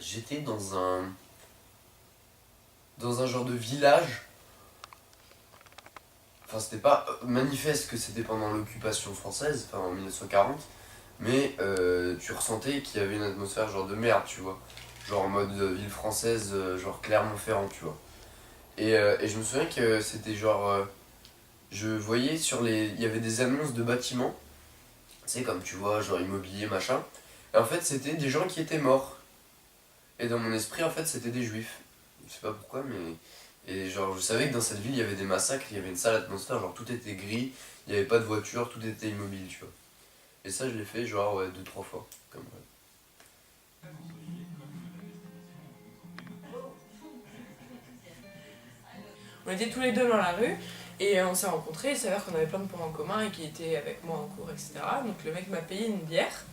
j'étais dans un genre de village. Enfin, c'était pas manifeste que c'était pendant l'occupation française, enfin en 1940, mais tu ressentais qu'il y avait une atmosphère genre de merde, tu vois. Genre en mode ville française, genre Clermont-Ferrand, tu vois. Et je me souviens que c'était genre. Je voyais sur les. Il y avait des annonces de bâtiments, tu sais, comme tu vois, genre immobilier, machin. Et en fait, c'était des gens qui étaient morts. Et dans mon esprit, en fait, c'était des juifs. Je sais pas pourquoi, mais. Et genre, je savais que dans cette ville, il y avait des massacres, il y avait une sale atmosphère, genre tout était gris, il n'y avait pas de voiture, tout était immobile, tu vois. Et ça, je l'ai fait genre, ouais, 2-3 fois. Comme, ouais. On était tous les deux dans la rue et on s'est rencontrés. Il s'avère qu'on avait plein de points en commun et qu'il était avec moi en cours, etc. Donc le mec m'a payé une bière.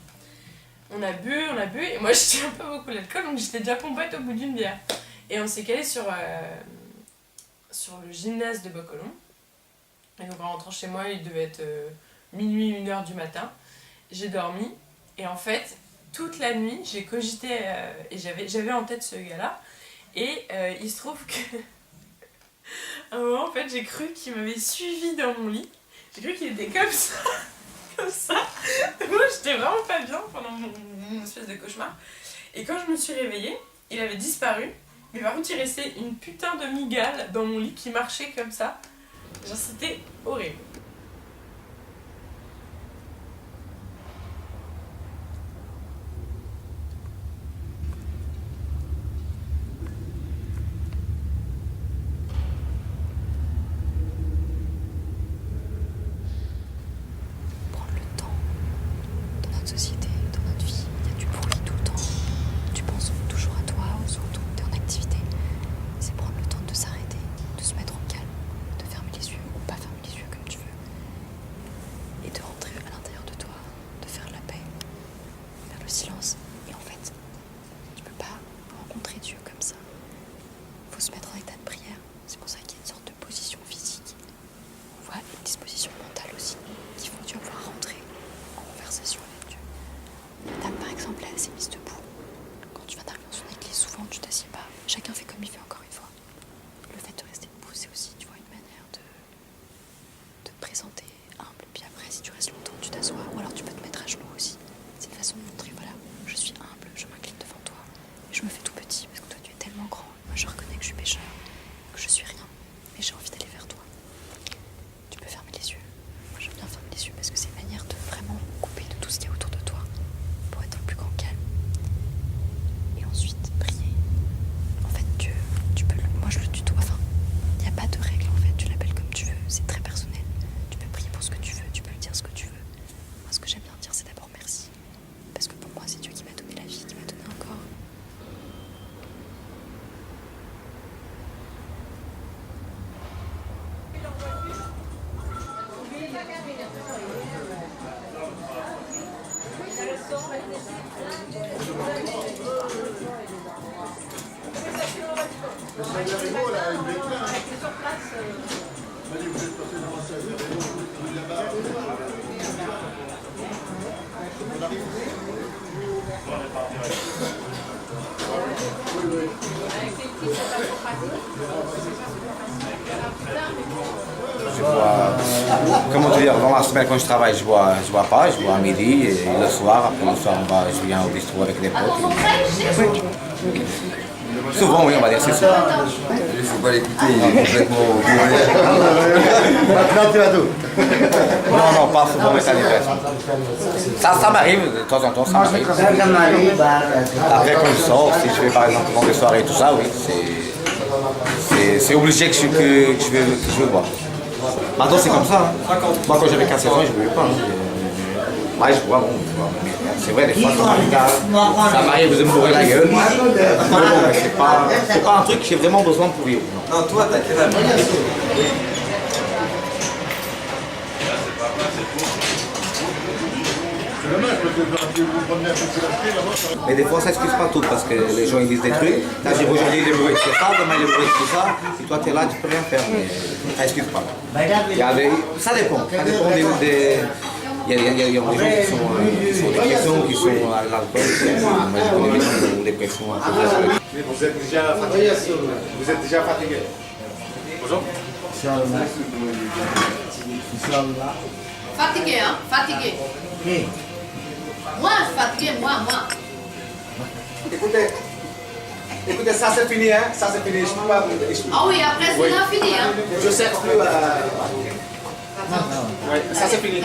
On a bu, et moi je tiens pas beaucoup l'alcool, donc j'étais déjà pompette au bout d'une bière. Et on s'est calé sur le gymnase de Bocolon. Et donc en rentrant chez moi, il devait être minuit, 1h du matin. J'ai dormi, et en fait, toute la nuit, j'ai cogité, et j'avais en tête ce gars-là. Et il se trouve que... à un moment, en fait, j'ai cru qu'il m'avait suivi dans mon lit. J'ai cru qu'il était comme ça. Comme ça. Moi, j'étais vraiment pas bien pendant mon espèce de cauchemar. Et quand je me suis réveillée, il avait disparu. Mais par contre, il restait une putain de migale dans mon lit qui marchait comme ça. Genre, c'était horrible. Prendre le temps. Dans notre société, dans notre vie, il y a du bruit tout le temps. Tu penses toujours à toi, aux autres, t'es en activité. C'est prendre le temps de s'arrêter, de se mettre au calme, de fermer les yeux ou pas fermer les yeux comme tu veux. Et de rentrer à l'intérieur de toi, de faire la paix, faire le silence. Et en fait, tu peux pas rencontrer Dieu comme ça. Faut se mettre en état de prière. C'est pour ça qu'il y a une sorte de position physique. On voit une disposition mentale aussi, qui font que tu vas pouvoir rentrer en conversation avec Dieu. La dame, par exemple, elle s'est mise debout. Quand tu viens d'arriver dans son église, souvent tu t'assieds pas. Chacun fait comme il fait, encore une fois. Le fait de rester debout, c'est aussi, tu vois, une manière de te présenter humble. Puis après, si tu restes longtemps, tu t'assois. Ou alors tu peux te mettre à genoux aussi. C'est une façon de montrer, voilà, je suis humble, je m'incline devant toi. Et je me fais tout petit, parce que toi, tu es tellement grand. Moi, je reconnais que je suis pécheur, que je suis rien. Mais j'ai envie d'aller vers toi. Tu peux fermer les yeux. Moi, j'aime bien fermer les yeux parce que c'est une manière de vraiment couper de tout ce qu'il y a autour de toi pour être dans le plus grand calme. Et ensuite, prier. En fait, Dieu, tu peux moi je le tutoie. Enfin, il n'y a pas de règle en fait. Tu l'appelles comme tu veux. C'est très personnel. Tu peux prier pour ce que tu veux. Tu peux lui dire ce que tu veux. Moi, ce que j'aime bien dire, c'est d'abord merci. Parce que pour moi, c'est Dieu qui m'a donné la vie, qui m'a donné un corps. Je bois, comment te dire, dans la semaine quand je travaille, je bois pas, je bois à midi et le soir, après le soir je viens au bistrot avec des potes. Souvent oui, on va dire c'est souvent. Il faut pas l'écouter, il est complètement bourré. Maintenant tu vas tout. Non, pas souvent, mais ça dépend. Ça m'arrive, de temps en temps, ça m'arrive. Après quand je sors, si je vais par exemple dans des soirées et tout ça, oui, c'est obligé que je veux boire. Maintenant c'est comme ça. Hein. Moi quand j'avais 15-16 ans, je ne buvais pas. Hein. Ouais, je bois, bon. C'est vrai, des fois ça m'arrive de me bourrer la gueule. Mais bon, c'est pas un truc que j'ai vraiment besoin pour vivre. Non, toi t'as quel âge? Mais des fois ça excuse pas tout parce que les gens ils disent des trucs. Là j'ai aujourd'hui les bruits c'est ça, demain les bruits c'est ça. Et toi t'es là, tu peux rien faire. Mais ça excuse pas. Ça dépend. Ça dépend Il y a des gens qui sont dépression, qui sont à l'alcool. Moi, je connais des gens qui ont dépression à cause de ça. Vous êtes déjà fatigué. Vous êtes déjà fatigué. Bonjour. Fatigué, hein? Fatigué. Moi, je suis fatigué, moi. Écoutez, ça c'est fini, hein? Ça c'est fini. Je peux pas. Ah oui, après c'est fini, hein? Je sais plus. Ouais, ça c'est fini.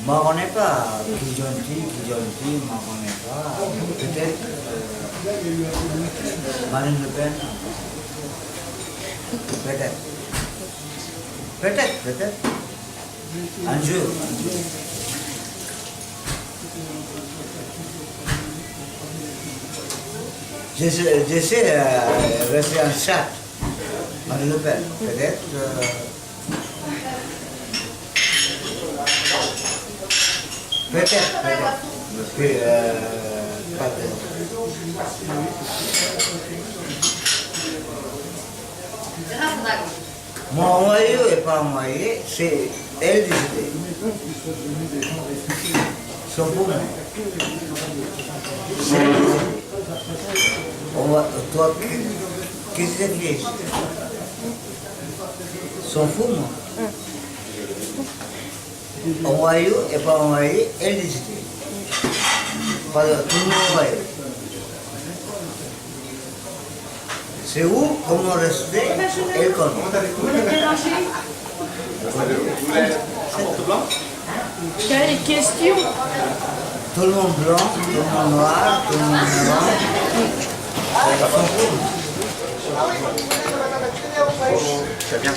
Je ne connais pas qui gentil, je ne connais pas. Peut-être Marine Le Pen. Peut-être. Un jour. Je sais rester en chat. Marine Le Pen. Peut-être. Peut-être. Pas de... Moi envoyé et pas envoyé, c'est elle décidée. Son pour moi. Toi, qu'est-ce que tu fais? Son fou, moi. Envoyé et pas envoyé, elle décidée. Pas tout le monde envoyé. C'est où, comment rester, elle connaît. Quelle question? Tout le monde blanc, tout le monde noir, tout le monde noir. Très bien.